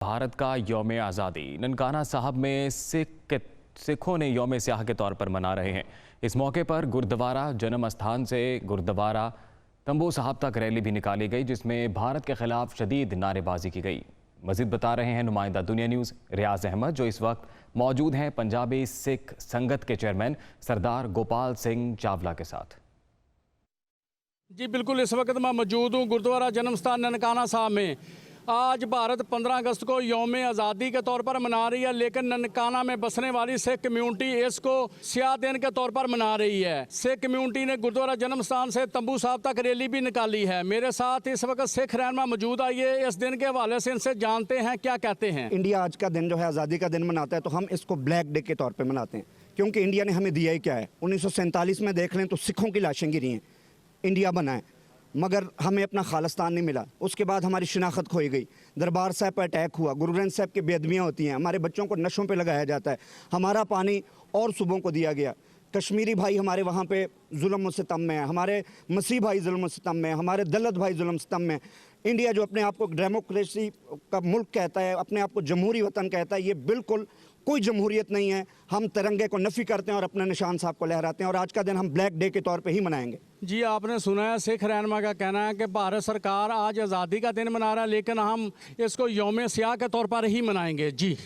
भारत का यौम आज़ादी ननकाना साहब में सिखों ने यौम स्याह के तौर पर मना रहे हैं। इस मौके पर गुरुद्वारा जन्म स्थान से गुरुद्वारा तंबू साहब तक रैली भी निकाली गई, जिसमें भारत के खिलाफ शदीद नारेबाजी की गई। मजीद बता रहे हैं नुमाइंदा दुनिया न्यूज़ रियाज अहमद, जो इस वक्त मौजूद हैं पंजाबी सिख संगत के चेयरमैन सरदार गोपाल सिंह चावला के साथ। जी बिल्कुल, इस वक्त मैं मौजूद हूँ गुरुद्वारा जन्म स्थान ननकाना साहब में। आज भारत 15 अगस्त को यौम आज़ादी के तौर पर मना रही है, लेकिन ननकाना में बसने वाली सिख कम्यूनिटी इसको स्याह दिन के तौर पर मना रही है। सिख कम्यूनिटी ने गुरुद्वारा जन्म स्थान से तंबू साहब तक रैली भी निकाली है। मेरे साथ इस वक्त सिख रहनुमा मौजूद, आइए इस दिन के हवाले से इनसे जानते हैं क्या कहते हैं। इंडिया आज का दिन जो है आज़ादी का दिन मनाता है, तो हम इसको ब्लैक डे के तौर पर मनाते हैं, क्योंकि इंडिया ने हमें दिया ही क्या है। 1947 में देख लें तो सिखों की लाशें गिरी हैं, इंडिया बना है, मगर हमें अपना खालिस्तान नहीं मिला। उसके बाद हमारी शिनाख्त खोई गई, दरबार साहब पर अटैक हुआ, गुरु ग्रंथ साहब की बेअदबियाँ होती हैं, हमारे बच्चों को नशों पे लगाया जाता है, हमारा पानी और सूबों को दिया गया। कश्मीरी भाई हमारे वहाँ पे जुल्म व सितम में है, हमारे मसीह भाई जुल्म व सितम में, हमारे दलित भाई जुल्म सितम में। इंडिया जो अपने आप को डेमोक्रेसी का मुल्क कहता है, अपने आप को जमहूरी वतन कहता है, ये बिल्कुल कोई जमहूरियत नहीं है। हम तिरंगे को नफ़ी करते हैं और अपने निशान साहब को लहराते हैं, और आज का दिन हम ब्लैक डे के तौर पे ही मनाएंगे। जी, आपने सुना है सिख रहनुमा का कहना है कि भारत सरकार आज आज़ादी का दिन मना रहा है, लेकिन हम इसको यौम स्याह के तौर पर ही मनाएंगे। जी।